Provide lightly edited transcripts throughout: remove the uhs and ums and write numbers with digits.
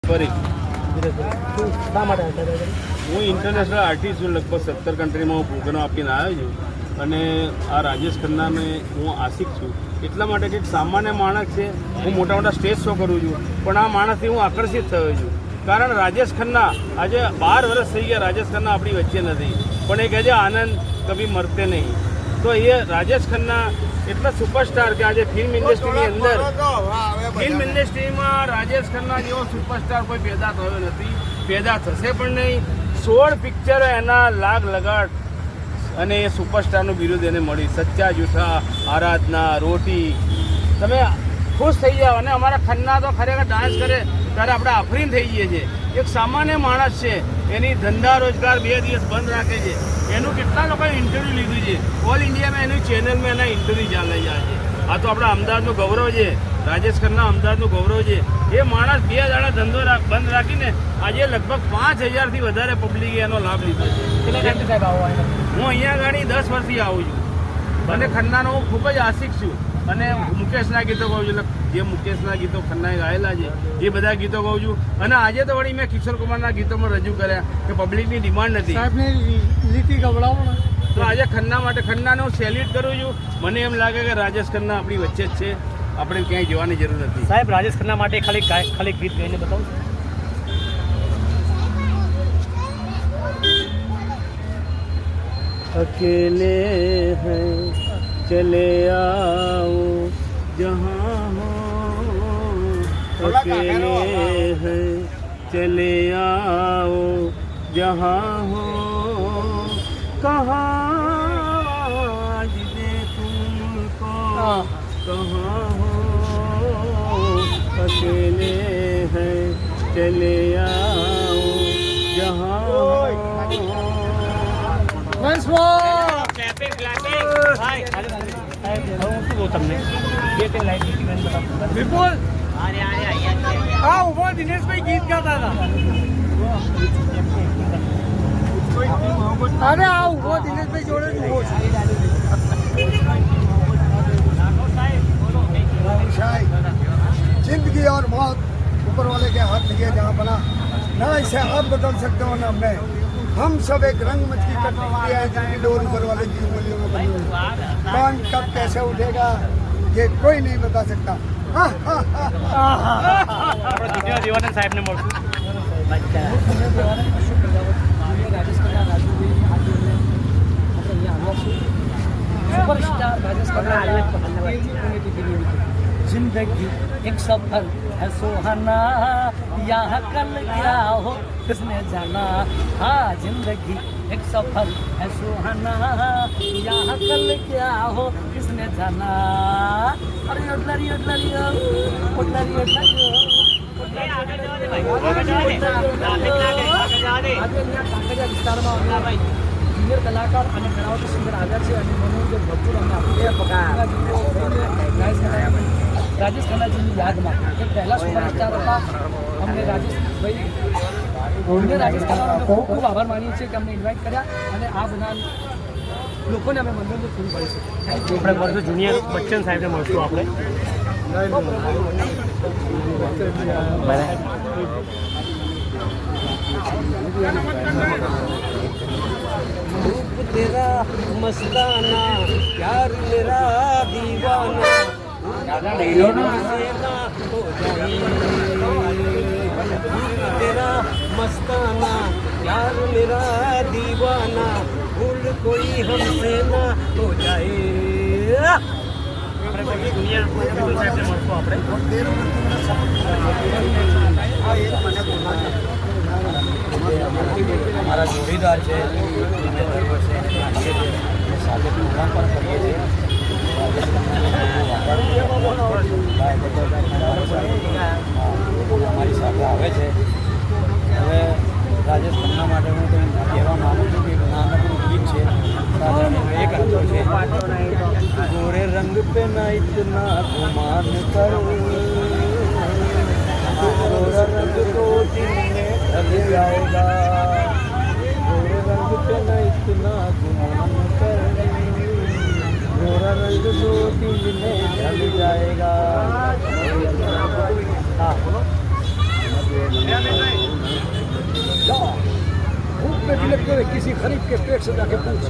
પરીખ. શા માટે હતા? હું ઇન્ટરનેશનલ આર્ટિસ્ટ છું. લગભગ 17 કન્ટ્રીમાં હું પ્રોગ્રામ આપીને આવ્યો છું. અને આ રાજેશ ખન્નાને હું આશિક છું. એટલા માટે કે એક સામાન્ય માણસ છે. હું મોટા મોટા સ્ટેજ શો કરું છું, પણ આ માણસથી હું આકર્ષિત થયો છું. કારણ રાજેશ ખન્ના આજે 12 વર્ષ થઈ ગયા. રાજેશ ખન્ના આપણી વચ્ચે નથી, પણ એ કહે છે આનંદ કભી મરતે નહીં. તો એ રાજેશ ખન્ના એટલા સુપરસ્ટાર કે આજે ફિલ્મ ઇન્ડસ્ટ્રીની અંદર ફિલ્મ ઇન્ડસ્ટ્રીમાં રાજેશ ખન્ના જેવો સુપરસ્ટાર કોઈ પેદા થયો નથી, પેદા થશે પણ નહીં. 16 પિક્ચર એના લાગ લગાડ અને એ સુપરસ્ટારનું બિરુદ એને મળી. સચ્ચા જૂઠા, આરાધના, રોટી. તમે ખુશ થઈ જાઓ. અને અમારા ખન્ના તો ખરેખર ડાન્સ કરે ત્યારે આપણે આફરીન થઈ જઈએ છીએ. એક સામાન્ય માણસ છે, એની ધંધા રોજગાર 2 દિવસ બંધ રાખે છે. એનું કેટલા લોકોએ ઇન્ટરવ્યૂ લીધું છે. ઓલ ઇન્ડિયામાં એની ચેનલમાં એના ઇન્ટરવ્યૂ ચાલે છે. આ તો આપણા અમદાવાદનું ગૌરવ છે. રાજેશ ખન્ના અમદાવાદનું ગૌરવ છે. એ માણસ 2 દાડા ધંધો બંધ રાખીને આજે લગભગ 5000થી વધારે પબ્લિકે એનો લાભ લીધો છે. કેટલા ટાઈમથી સાહેબ આવો? હું અહીંયા આગળ 10 વર્ષથી આવું છું. અને ખન્નાનો હું ખૂબ જ આશિક છું. અને મુકેશના ગીતો ગાઉં છું. જે મુકેશના ગીતો ખન્નાએ ગાયેલા છે એ બધા ગીતો ગાઉં છું. અને આજે તો વળી મેં કિશોર કુમારના ગીતોમાં રજૂ કર્યા કે પબ્લિકની ડિમાન્ડ નથી. સાહેબને લીટી ગવડાવો ને. તો આજે ખન્ના માટે ખન્નાને હું સેલ્યુટ કરું છું. મને એમ લાગે કે રાજેશ ખન્ના આપણી વચ્ચે જ છે. આપણે ક્યાંય જવાની જરૂર નથી. સાહેબ રાજેશ ખન્ના માટે ખાલી ગીત ગાઈને બતાવો. अकेले हैं चले आओ जहाँ हो, अकेले हैं चले आओ जहाँ हो, कहाँ जिसे तुमको कहाँ हो, अकेले हैं चले आओ जहाँ हो. વન્સ મોર ક્લેપિંગ હાય સાહેબ હું શું કહું તમને બે તે લાઈટ ગીત ગાઈને બતાવો. વિપુલ હા ઉભો દિનેશભાઈ ગીત ગાતા હતા. અરે આ ઉભો દિનેશભાઈ જોડે જ ઉભો છે. जिंदगी और मौत ऊपर वाले के हाथ में जहाँ बना ना इसे आप बदल सकते हो ना मैं. हम सब एक रंगमंच की कठपुतली है जिनकी डोर ऊपर वाले की उंगलियों में बनी हुई है. कौन कब कैसे उठेगा ये कोई नहीं बता सकता. આપણે દુનિયા દેવાનંદ સાહેબને મળશું. સુપરસ્ટાર રાજેશ ખન્ના जिंदगी एक सफर है सुहाना, यहाँ कल क्या हो किसने जाना. हाँ जिंदगी एक सफर है सुहाना, यहाँ कल क्या हो किसने जाना. अरे उठलारी उठलारी उठलारी उठलारी વિસ્તારમાં જુનિયર કલાકાર અને કરાવતો સિંગર આવ્યા છે અને મનોરંજન ભરપૂર અમને રાજેશ ખન્નાજીની યાદમાં એક પહેલા સુપરસ્ટાર હતા. અમને રાજેશભાઈ રાજેશ ખન્નાનો ખૂબ ખૂબ આભાર માનીએ છીએ કે અમને ઇન્વાઇટ કર્યા અને આ બધા લોકોને અમે મનોરંજન પૂરું કરીશું. આપણે મળશું જુનિયર બચ્ચન સાહેબને મળશું આપણે. रूप तेरा मस्ताना प्यार मेरा दीवाना तेरा मस्ताना प्यार मेरा दीवाना भूल कोई हमसे ना हो जाए. हमारा जोड़ीदार है સાથે પ્રોગ્રામ પણ કરીએ છીએ. અમારી સાથે આવે છે. હવે રાજેશ ખન્ના માટે હું કહેવા માગું છું કે નાનકડું ગીત છે એક હતો છે ગોરે રંગ પે ના ઇતના ગુમાન કરો ગોરા રંગ તો દિલ में ढल जाएगा गोरे रंग पे ना इतना गुमान कर गोरा रंग तो दिल में ढल जाएगा. हाँ लगते हुए किसी गरीब के पेट से जाके पूछ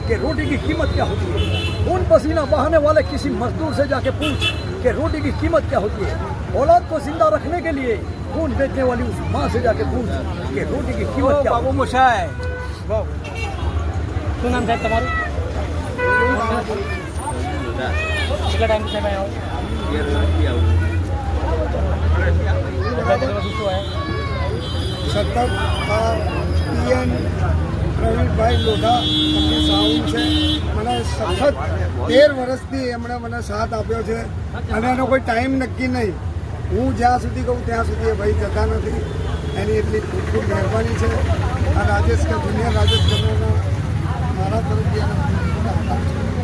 कि रोटी की कीमत क्या होती है। खून पसीना बहाने वाले किसी मजदूर से जाके पूछ कि रोटी की कीमत क्या होती है। औलाद को जिंदा रखने के लिए खून बेचने वाली उस माँ से जाके पूछ कि रोटी की कीमत क्या होती है। શું નામ સાહેબ તમારું? કેટલા ટાઈમ સાહેબ આવો? શું હે? સતત આ પીએન પ્રવીણભાઈ લોઢા એમની સાઉન્ડ છે, મને સખત 13 વર્ષથી એમણે મને સાથ આપ્યો છે અને એનો કોઈ ટાઈમ નક્કી નહીં. હું જ્યાં સુધી કહું ત્યાં સુધી એ ભાઈ જતા નથી. એની એટલી ખૂબ ખૂબ મહેરબાની છે. આ રાજેશ કે જુનિયર રાજેશ કરવાના મારા તરફથી એને ખૂબ ખૂબ આભાર છે.